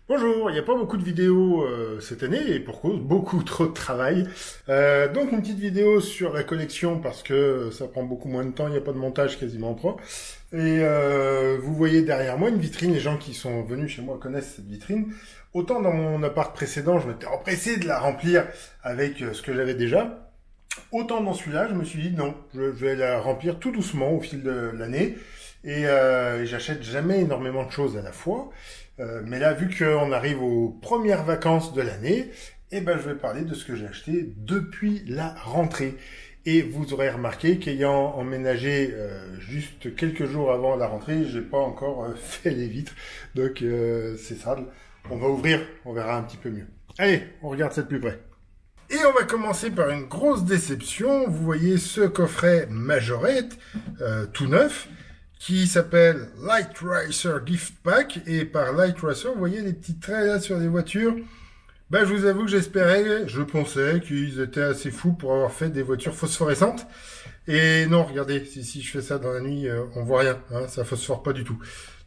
Bonjour, il n'y a pas beaucoup de vidéos cette année et pour cause, beaucoup trop de travail. Donc une petite vidéo sur la collection parce que ça prend beaucoup moins de temps, il n'y a pas de montage quasiment pro. Et vous voyez derrière moi une vitrine, les gens qui sont venus chez moi connaissent cette vitrine. Autant dans mon appart précédent, je m'étais empressé de la remplir avec ce que j'avais déjà. Autant dans celui-là, je me suis dit non, je vais la remplir tout doucement au fil de l'année. Et j'achète jamais énormément de choses à la fois. Mais là, vu qu'on arrive aux premières vacances de l'année, je vais parler de ce que j'ai acheté depuis la rentrée. Et vous aurez remarqué qu'ayant emménagé juste quelques jours avant la rentrée, j'ai pas encore fait les vitres. Donc c'est ça. On va ouvrir, on verra un petit peu mieux. Allez, on regarde ça de plus près. Et on va commencer par une grosse déception. Vous voyez ce coffret Majorette, tout neuf, qui s'appelle Light Racer Gift Pack. Et par Light Racer, vous voyez les petits traits là sur les voitures. Je vous avoue que j'espérais, je pensais qu'ils étaient assez fous pour avoir fait des voitures phosphorescentes. Et non, regardez, si je fais ça dans la nuit, on voit rien, hein, ça phosphore pas du tout.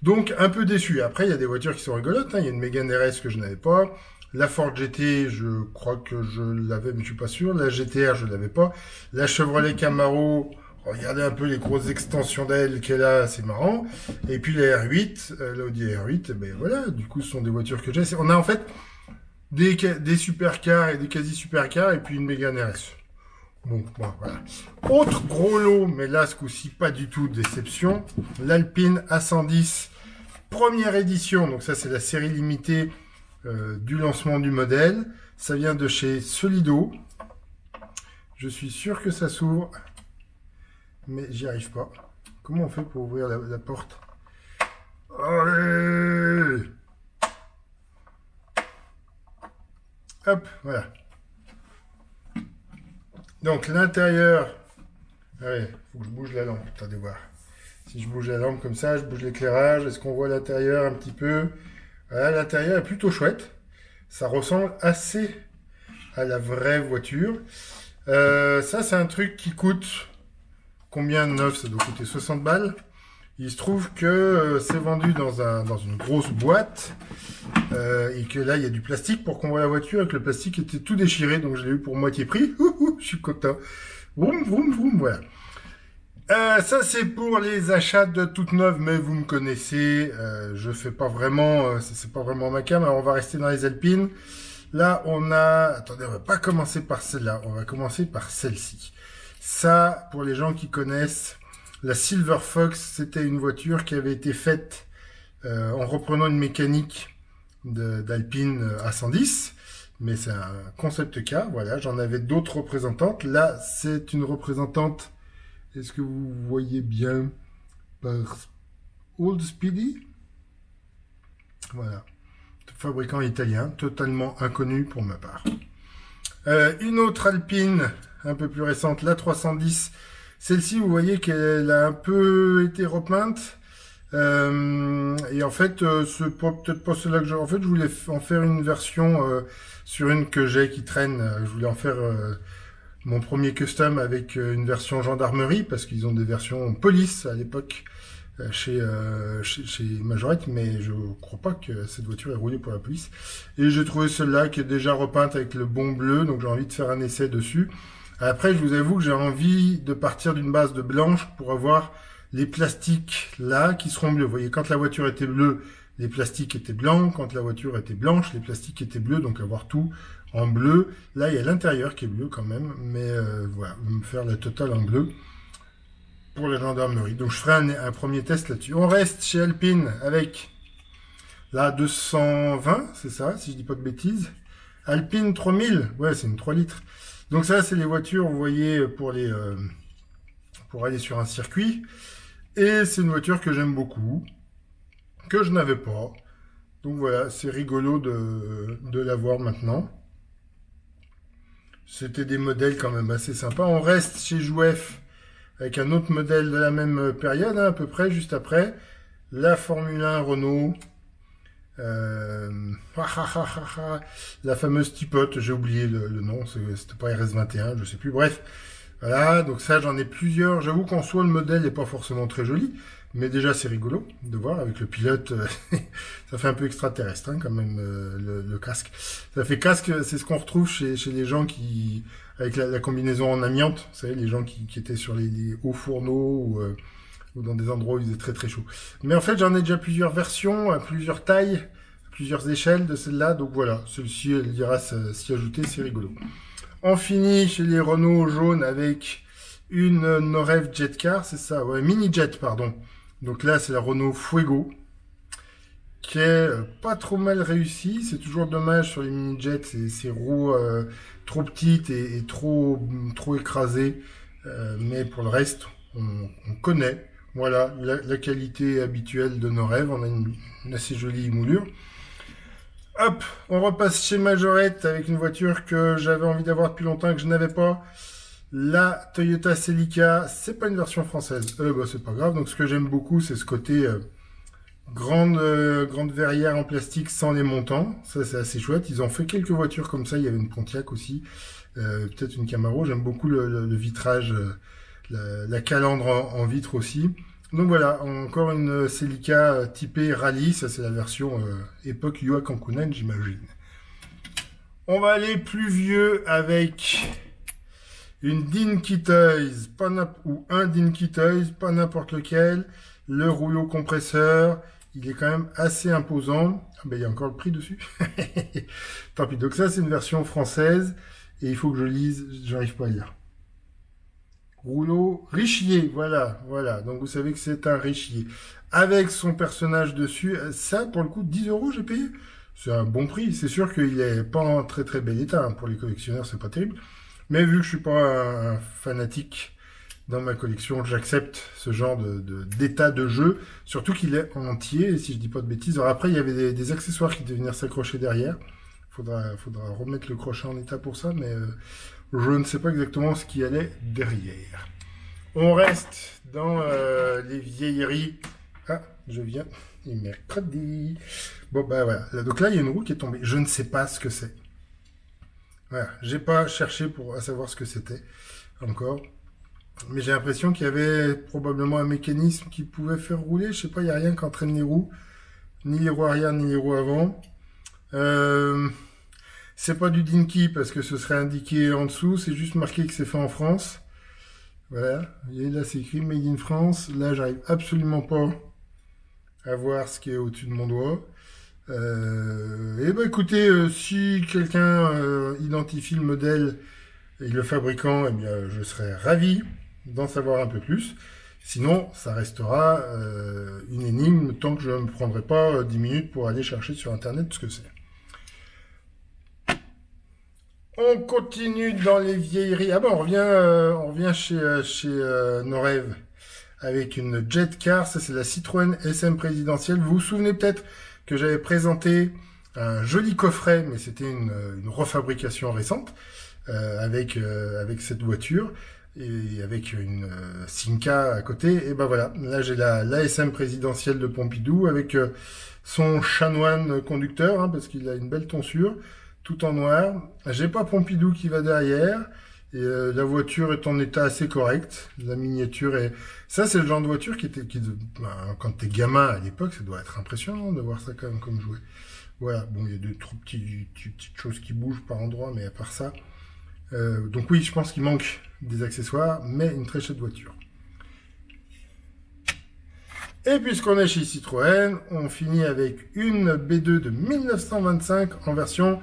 Donc un peu déçu. Après, il y a des voitures qui sont rigolotes, hein. Il y a une Mégane RS que je n'avais pas. La Ford GT, je crois que je l'avais, mais je suis pas sûr. La GTR, je l'avais pas. La Chevrolet Camaro, regardez un peu les grosses extensions d'ailes qu'elle a, c'est marrant. Et puis la R8, l'Audi R8, voilà, du coup, ce sont des voitures que j'ai. On a en fait des supercars et des quasi-supercars, et puis une Mégane RS. Donc, bon, voilà. Autre gros lot, mais là, ce coup-ci, pas du tout de déception. L'Alpine A110, première édition. Donc ça, c'est la série limitée du lancement du modèle. Ça vient de chez Solido. Je suis sûr que ça s'ouvre, mais j'y arrive pas. Comment on fait pour ouvrir la porte? Allez! Hop, voilà. Donc l'intérieur, ouais, faut que je bouge la lampe, attendez voir. Si je bouge la lampe comme ça, je bouge l'éclairage, est-ce qu'on voit l'intérieur un petit peu? Voilà, l'intérieur est plutôt chouette. Ça ressemble assez à la vraie voiture. Ça, c'est un truc qui coûte combien de neuf? Ça doit coûter 60 balles. Il se trouve que c'est vendu dans une grosse boîte et que là, il y a du plastique pour qu'on voit la voiture et que le plastique était tout déchiré. Donc, je l'ai eu pour moitié prix. Je suis content. Vroom, vroom, vroom, voilà. Ça, c'est pour les achats de toutes neuves, mais vous me connaissez. Je fais pas vraiment... c'est pas vraiment ma cam. Alors, on va rester dans les Alpines. Là, on a... Attendez, on va pas commencer par celle-là. On va commencer par celle-ci. Ça, pour les gens qui connaissent... La Silver Fox, c'était une voiture qui avait été faite en reprenant une mécanique d'Alpine A110, mais c'est un concept car, voilà, j'en avais d'autres représentantes. Là, c'est une représentante, est-ce que vous voyez bien, par Old Speedy? Voilà, fabricant italien, totalement inconnu pour ma part. Une autre Alpine, un peu plus récente, la 310. Celle-ci, vous voyez qu'elle a un peu été repeinte. Et en fait, c'est peut-être pas celle-là que j'ai. En fait, je voulais en faire une version sur une que j'ai qui traîne. Je voulais en faire mon premier custom avec une version gendarmerie, parce qu'ils ont des versions police à l'époque chez Majorette, mais je crois pas que cette voiture est roulée pour la police. Et j'ai trouvé celle-là qui est déjà repeinte avec le bon bleu, donc j'ai envie de faire un essai dessus. Après, je vous avoue que j'ai envie de partir d'une base de blanche pour avoir les plastiques là qui seront bleus. Vous voyez, quand la voiture était bleue, les plastiques étaient blancs. Quand la voiture était blanche, les plastiques étaient bleus. Donc avoir tout en bleu. Là, il y a l'intérieur qui est bleu quand même. Mais voilà, me faire la totale en bleu pour la gendarmerie. Donc je ferai un premier test là-dessus. On reste chez Alpine avec la 220, c'est ça, si je dis pas de bêtises. Alpine 3000, ouais, c'est une 3 litres. Donc ça, c'est les voitures, vous voyez, pour aller sur un circuit. Et c'est une voiture que j'aime beaucoup, que je n'avais pas. Donc voilà, c'est rigolo de l'avoir maintenant. C'était des modèles quand même assez sympas. On reste chez Jouef avec un autre modèle de la même période, hein, à peu près, juste après. La Formule 1 Renault. La fameuse tipote, j'ai oublié le nom, c'était pas RS21, je sais plus, bref. Voilà, donc ça j'en ai plusieurs. J'avoue qu'en soi le modèle n'est pas forcément très joli, Mais déjà, c'est rigolo de voir avec le pilote. Ça fait un peu extraterrestre, hein, quand même, le casque. Ça fait casque, c'est ce qu'on retrouve chez les gens qui, avec la combinaison en amiante. Vous savez, les gens qui étaient sur les hauts fourneaux ou dans des endroits où il faisait très très chaud. Mais en fait, j'en ai déjà plusieurs versions, à plusieurs tailles, à plusieurs échelles de celle-là. Donc voilà, celle-ci, elle ira s'y ajouter, c'est rigolo. On finit chez les Renault jaunes avec une Norev Jetcar, c'est ça, ouais, Mini Jet, pardon. Donc là, c'est la Renault Fuego, qui est pas trop mal réussie. C'est toujours dommage sur les Mini Jets, ces roues trop petites et trop écrasées. Mais pour le reste, on connaît. Voilà, la qualité habituelle de nos rêves. On a une assez jolie moulure. Hop, on repasse chez Majorette avec une voiture que j'avais envie d'avoir depuis longtemps et que je n'avais pas. La Toyota Celica, c'est pas une version française. Bah, c'est pas grave. Donc ce que j'aime beaucoup, c'est ce côté grande verrière en plastique sans les montants. Ça, c'est assez chouette. Ils ont fait quelques voitures comme ça. Il y avait une Pontiac aussi, peut-être une Camaro. J'aime beaucoup le vitrage, la calandre en vitre aussi. Donc voilà, encore une Celica typée rallye. Ça, c'est la version époque Yua Cancunen, j'imagine. On va aller plus vieux avec une Dinky Toys, ou un Dinky Toys, pas n'importe lequel. Le rouleau compresseur, il est quand même assez imposant. Ah ben, il y a encore le prix dessus. Tant pis. Donc ça, c'est une version française. Et il faut que je lise, j'arrive pas à lire. Rouleau Richier, voilà. Donc vous savez que c'est un Richier. Avec son personnage dessus, ça, pour le coup, 10 € j'ai payé. C'est un bon prix. C'est sûr qu'il est pas en très très bel état. Hein. Pour les collectionneurs, c'est pas terrible. Mais vu que je suis pas un fanatique dans ma collection, j'accepte ce genre d'état de jeu, surtout qu'il est entier, si je dis pas de bêtises. Alors après, il y avait des accessoires qui devaient venir s'accrocher derrière. Faudra remettre le crochet en état pour ça, mais je ne sais pas exactement ce qui allait derrière. On reste dans les vieilleries. Ah, je viens, il est mercredi. Bon, bah voilà. Donc là, il y a une roue qui est tombée. Je ne sais pas ce que c'est. Voilà, j'ai pas cherché à savoir ce que c'était encore, mais j'ai l'impression qu'il y avait probablement un mécanisme qui pouvait faire rouler. Je sais pas, il n'y a rien qui entraîne les roues, ni les roues arrière, ni les roues avant. C'est pas du Dinky parce que ce serait indiqué en dessous, c'est juste marqué que c'est fait en France. Voilà, et là c'est écrit Made in France. Là, j'arrive absolument pas à voir ce qui est au-dessus de mon doigt. Et ben écoutez, si quelqu'un identifie le modèle et le fabricant, eh bien je serais ravi d'en savoir un peu plus. Sinon, ça restera une énigme tant que je ne me prendrai pas 10 minutes pour aller chercher sur internet ce que c'est. On continue dans les vieilleries. Ah ben on revient chez Norev avec une Jet Car. Ça c'est la Citroën SM présidentielle. Vous vous souvenez peut-être que j'avais présenté un joli coffret, mais c'était une refabrication récente avec cette voiture et avec une Simca à côté. Et ben voilà, là j'ai la SM présidentielle de Pompidou avec son chanoine conducteur, hein, parce qu'il a une belle tonsure, tout en noir. J'ai pas Pompidou qui va derrière. Et la voiture est en état assez correct. La miniature est... Ça, c'est le genre de voiture quand t'es gamin à l'époque, ça doit être impressionnant de voir ça quand même comme jouet. Voilà. Bon, il y a deux trop petites choses qui bougent par endroits, mais à part ça... donc oui, je pense qu'il manque des accessoires, mais une très chouette voiture. Et puisqu'on est chez Citroën, on finit avec une B2 de 1925 en version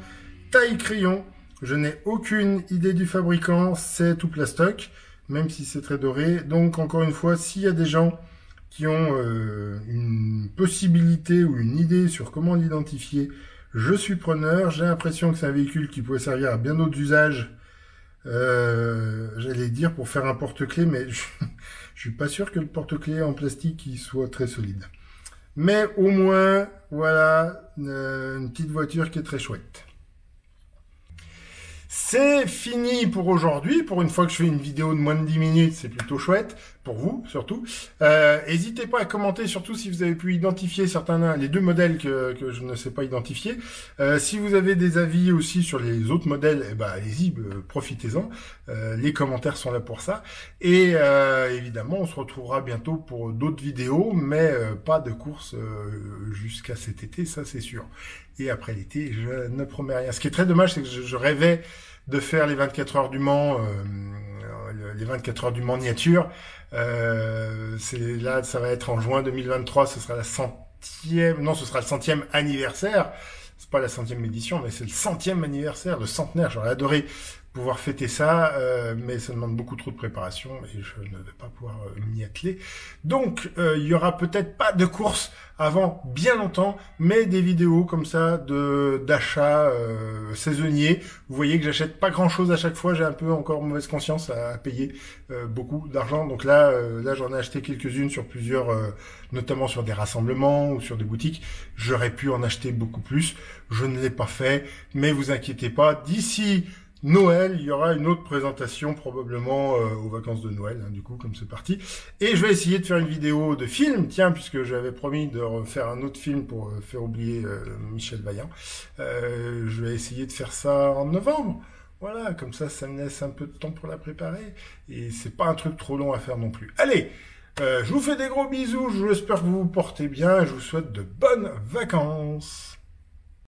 taille crayon. Je n'ai aucune idée du fabricant, c'est tout plastoc, même si c'est très doré. Donc encore une fois, s'il y a des gens qui ont une possibilité ou une idée sur comment l'identifier, je suis preneur. J'ai l'impression que c'est un véhicule qui pourrait servir à bien d'autres usages, j'allais dire pour faire un porte-clés, mais je suis pas sûr que le porte-clés en plastique il soit très solide. Mais au moins, voilà, une petite voiture qui est très chouette. C'est fini pour aujourd'hui. Pour une fois que je fais une vidéo de moins de 10 minutes, c'est plutôt chouette. Pour vous, surtout. N'hésitez pas à commenter, surtout si vous avez pu identifier les deux modèles que je ne sais pas identifier. Si vous avez des avis aussi sur les autres modèles, eh ben, allez-y, profitez-en. Les commentaires sont là pour ça. Et évidemment, on se retrouvera bientôt pour d'autres vidéos, mais pas de course jusqu'à cet été, ça c'est sûr. Et après l'été, je ne promets rien. Ce qui est très dommage, c'est que je rêvais de faire les 24 heures du Mans, les 24 heures du Mans nature. Là, ça va être en juin 2023, ce sera ce sera le 100e anniversaire. C'est pas la 100e édition, mais c'est le 100e anniversaire, le centenaire. J'aurais adoré pouvoir fêter ça, mais ça demande beaucoup trop de préparation et je ne vais pas pouvoir m'y atteler. Donc, il y aura peut-être pas de course avant bien longtemps, mais des vidéos comme ça d'achat saisonnier. Vous voyez que j'achète pas grand-chose à chaque fois, j'ai un peu encore mauvaise conscience à payer beaucoup d'argent. Donc là j'en ai acheté quelques-unes sur plusieurs, notamment sur des rassemblements ou sur des boutiques. J'aurais pu en acheter beaucoup plus, je ne l'ai pas fait, mais vous inquiétez pas, d'ici Noël, il y aura une autre présentation probablement aux vacances de Noël, hein, du coup, comme c'est parti. Et je vais essayer de faire une vidéo de film, tiens, puisque j'avais promis de refaire un autre film pour faire oublier Michel Vaillant. Je vais essayer de faire ça en novembre. Voilà, comme ça me laisse un peu de temps pour la préparer. Et c'est pas un truc trop long à faire non plus. Allez, je vous fais des gros bisous, j'espère que vous vous portez bien et je vous souhaite de bonnes vacances.